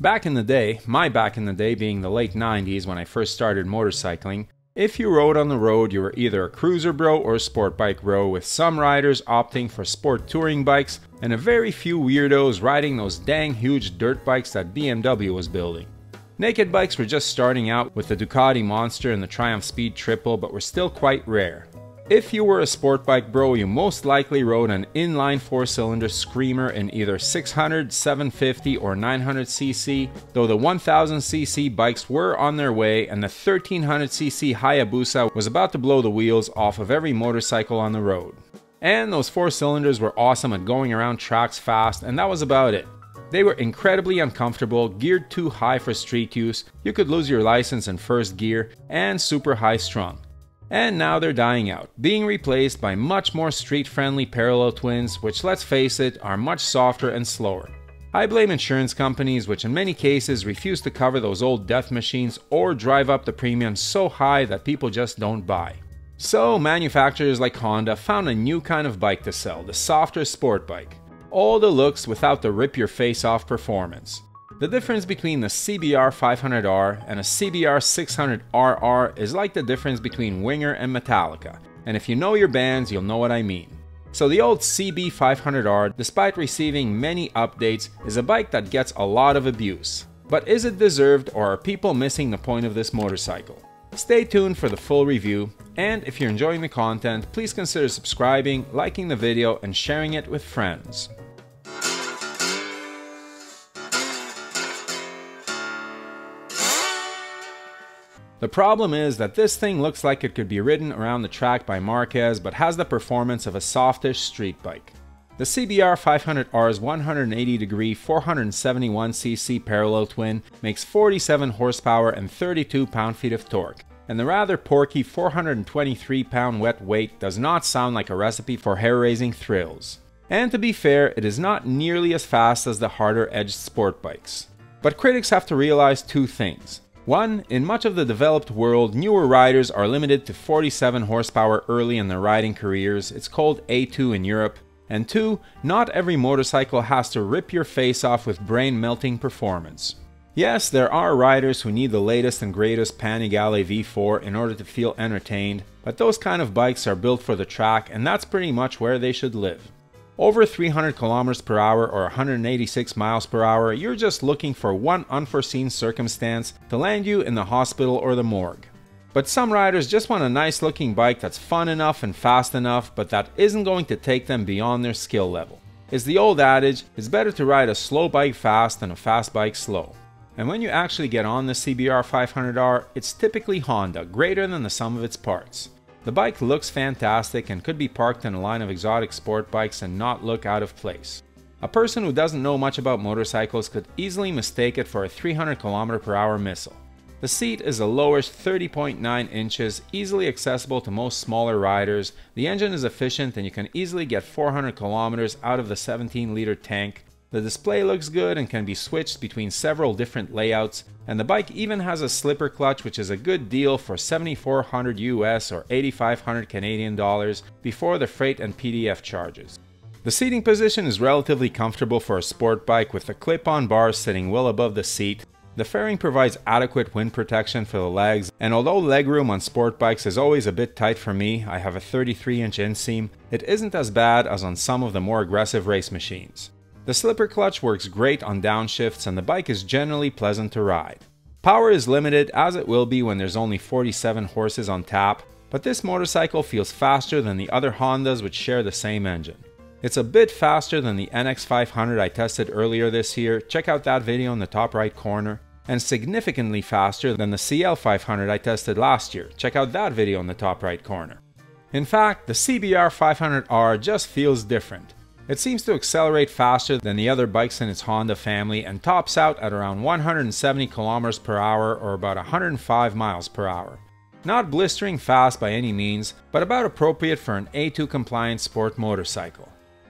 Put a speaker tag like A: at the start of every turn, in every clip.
A: Back in the day, my back in the day being the late 90s when I first started motorcycling, if you rode on the road you were either a cruiser bro or a sport bike bro, with some riders opting for sport touring bikes and a very few weirdos riding those dang huge dirt bikes that BMW was building. Naked bikes were just starting out with the Ducati Monster and the Triumph Speed Triple, but were still quite rare. If you were a sport bike bro, you most likely rode an inline 4-cylinder screamer in either 600, 750 or 900cc, though the 1000cc bikes were on their way and the 1300cc Hayabusa was about to blow the wheels off of every motorcycle on the road. And those 4-cylinders were awesome at going around tracks fast, and that was about it. They were incredibly uncomfortable, geared too high for street use, you could lose your license in first gear, and super high strung. And now they're dying out, being replaced by much more street-friendly parallel twins, which, let's face it, are much softer and slower. I blame insurance companies, which in many cases refuse to cover those old death machines or drive up the premium so high that people just don't buy. So manufacturers like Honda found a new kind of bike to sell, the softer sport bike. All the looks without the rip-your-face-off performance. The difference between the CBR500R and a CBR600RR is like the difference between Winger and Metallica, and if you know your bands, you'll know what I mean. So the old CB500R, despite receiving many updates, is a bike that gets a lot of abuse. But is it deserved, or are people missing the point of this motorcycle? Stay tuned for the full review, and if you're enjoying the content, please consider subscribing, liking the video, and sharing it with friends. The problem is that this thing looks like it could be ridden around the track by Marquez, but has the performance of a softish street bike. The CBR500R's 180-degree 471cc parallel twin makes 47 horsepower and 32 pound-feet of torque, and the rather porky 423-pound wet weight does not sound like a recipe for hair-raising thrills. And to be fair, it is not nearly as fast as the harder-edged sport bikes. But critics have to realize two things. One, in much of the developed world, newer riders are limited to 47 horsepower early in their riding careers, it's called A2 in Europe. And two, not every motorcycle has to rip your face off with brain-melting performance. Yes, there are riders who need the latest and greatest Panigale V4 in order to feel entertained, but those kind of bikes are built for the track, and that's pretty much where they should live. Over 300 km per hour or 186 miles per hour, you're just looking for one unforeseen circumstance to land you in the hospital or the morgue. But some riders just want a nice looking bike that's fun enough and fast enough, but that isn't going to take them beyond their skill level. It's the old adage, it's better to ride a slow bike fast than a fast bike slow. And when you actually get on the CBR500R, it's typically Honda, greater than the sum of its parts. The bike looks fantastic and could be parked in a line of exotic sport bikes and not look out of place. A person who doesn't know much about motorcycles could easily mistake it for a 300 km per hour missile. The seat is a lowish 30.9 inches, easily accessible to most smaller riders. The engine is efficient and you can easily get 400 kilometers out of the 17-liter tank. The display looks good and can be switched between several different layouts, and the bike even has a slipper clutch, which is a good deal for $7,400 US or 8,500 Canadian dollars before the freight and PDF charges. The seating position is relatively comfortable for a sport bike, with the clip-on bars sitting well above the seat. The fairing provides adequate wind protection for the legs, and although legroom on sport bikes is always a bit tight for me, I have a 33-inch inseam, it isn't as bad as on some of the more aggressive race machines. The slipper clutch works great on downshifts, and the bike is generally pleasant to ride. Power is limited, as it will be when there's only 47 horses on tap, but this motorcycle feels faster than the other Hondas which share the same engine. It's a bit faster than the NX500 I tested earlier this year, check out that video in the top right corner, and significantly faster than the CL500 I tested last year, check out that video in the top right corner. In fact, the CBR500R just feels different. It seems to accelerate faster than the other bikes in its Honda family and tops out at around 170 km per hour or about 105 miles per hour. Not blistering fast by any means, but about appropriate for an A2 compliant sport motorcycle.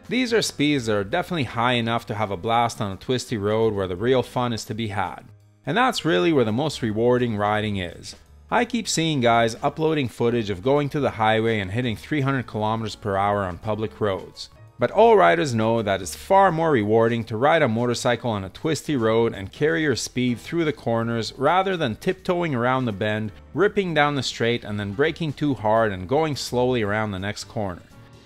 A: These are speeds that are definitely high enough to have a blast on a twisty road where the real fun is to be had. And that's really where the most rewarding riding is. I keep seeing guys uploading footage of going to the highway and hitting 300 km per hour on public roads. But all riders know that it's far more rewarding to ride a motorcycle on a twisty road and carry your speed through the corners rather than tiptoeing around the bend, ripping down the straight and then braking too hard and going slowly around the next corner.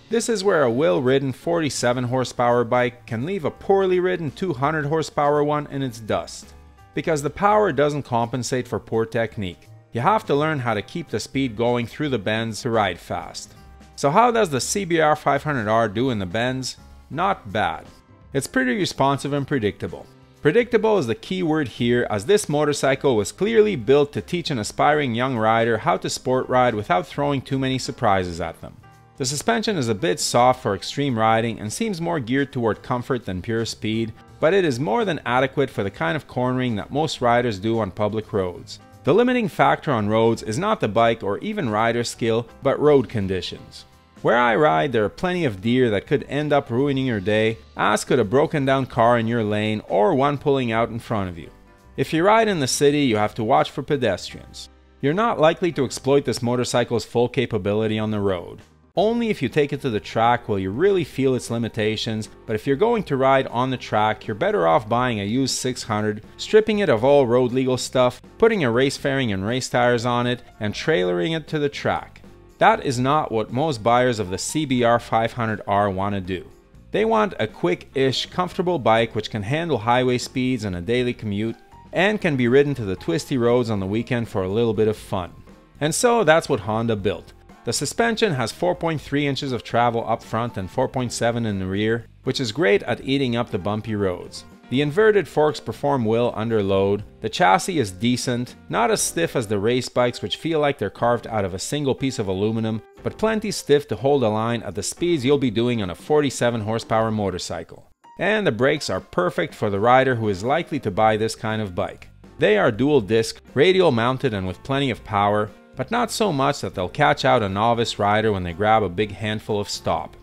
A: This is where a well-ridden 47 horsepower bike can leave a poorly ridden 200 horsepower one in its dust. Because the power doesn't compensate for poor technique. You have to learn how to keep the speed going through the bends to ride fast. So how does the CBR500R do in the bends? Not bad. It's pretty responsive and predictable. Predictable is the key word here, as this motorcycle was clearly built to teach an aspiring young rider how to sport ride without throwing too many surprises at them. The suspension is a bit soft for extreme riding and seems more geared toward comfort than pure speed, but it is more than adequate for the kind of cornering that most riders do on public roads. The limiting factor on roads is not the bike or even rider skill, but road conditions. Where I ride, there are plenty of deer that could end up ruining your day, as could a broken down car in your lane or one pulling out in front of you. If you ride in the city, you have to watch for pedestrians. You're not likely to exploit this motorcycle's full capability on the road. Only if you take it to the track will you really feel its limitations, but if you're going to ride on the track, you're better off buying a used 600, stripping it of all road legal stuff, putting a race fairing and race tires on it, and trailering it to the track. That is not what most buyers of the CBR500R want to do. They want a quick-ish, comfortable bike which can handle highway speeds and a daily commute, and can be ridden to the twisty roads on the weekend for a little bit of fun. And so that's what Honda built. The suspension has 4.3 inches of travel up front and 4.7 in the rear, which is great at eating up the bumpy roads. The inverted forks perform well under load, the chassis is decent, not as stiff as the race bikes which feel like they're carved out of a single piece of aluminum, but plenty stiff to hold a line at the speeds you'll be doing on a 47 horsepower motorcycle. And the brakes are perfect for the rider who is likely to buy this kind of bike. They are dual disc, radial mounted and with plenty of power, but not so much that they'll catch out a novice rider when they grab a big handful of stop.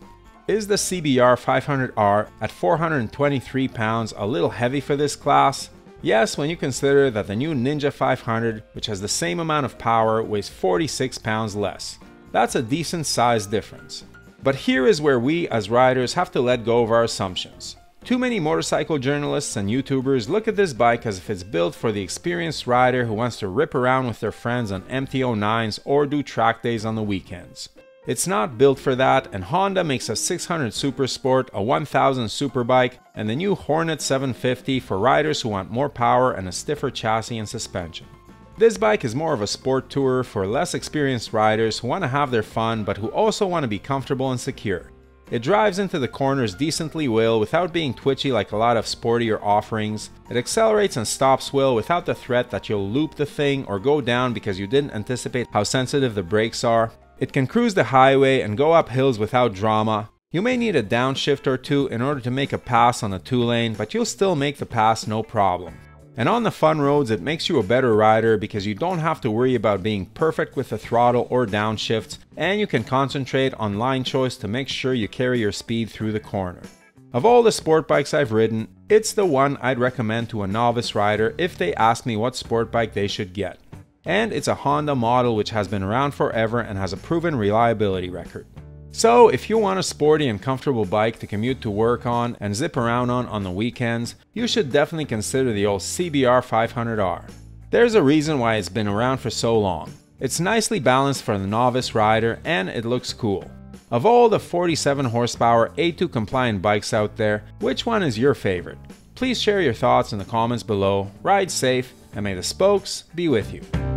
A: Is the CBR500R at 423 pounds a little heavy for this class? Yes, when you consider that the new Ninja 500, which has the same amount of power, weighs 46 pounds less. That's a decent size difference. But here is where we as riders have to let go of our assumptions. Too many motorcycle journalists and YouTubers look at this bike as if it's built for the experienced rider who wants to rip around with their friends on MT-09s or do track days on the weekends. It's not built for that, and Honda makes a 600 Super Sport, a 1000 Superbike, and the new Hornet 750 for riders who want more power and a stiffer chassis and suspension. This bike is more of a sport tourer for less experienced riders who want to have their fun but who also want to be comfortable and secure. It drives into the corners decently well without being twitchy like a lot of sportier offerings. It accelerates and stops well without the threat that you'll loop the thing or go down because you didn't anticipate how sensitive the brakes are. It can cruise the highway and go up hills without drama. You may need a downshift or two in order to make a pass on a 2-lane, but you'll still make the pass no problem. And on the fun roads, it makes you a better rider because you don't have to worry about being perfect with the throttle or downshifts, and you can concentrate on line choice to make sure you carry your speed through the corner. Of all the sport bikes I've ridden, it's the one I'd recommend to a novice rider if they ask me what sport bike they should get. And it's a Honda model which has been around forever and has a proven reliability record. So if you want a sporty and comfortable bike to commute to work on and zip around on the weekends, you should definitely consider the old CBR500R. There's a reason why it's been around for so long. It's nicely balanced for the novice rider and it looks cool. Of all the 47 horsepower A2 compliant bikes out there, which one is your favorite? Please share your thoughts in the comments below. Ride safe and may the spokes be with you.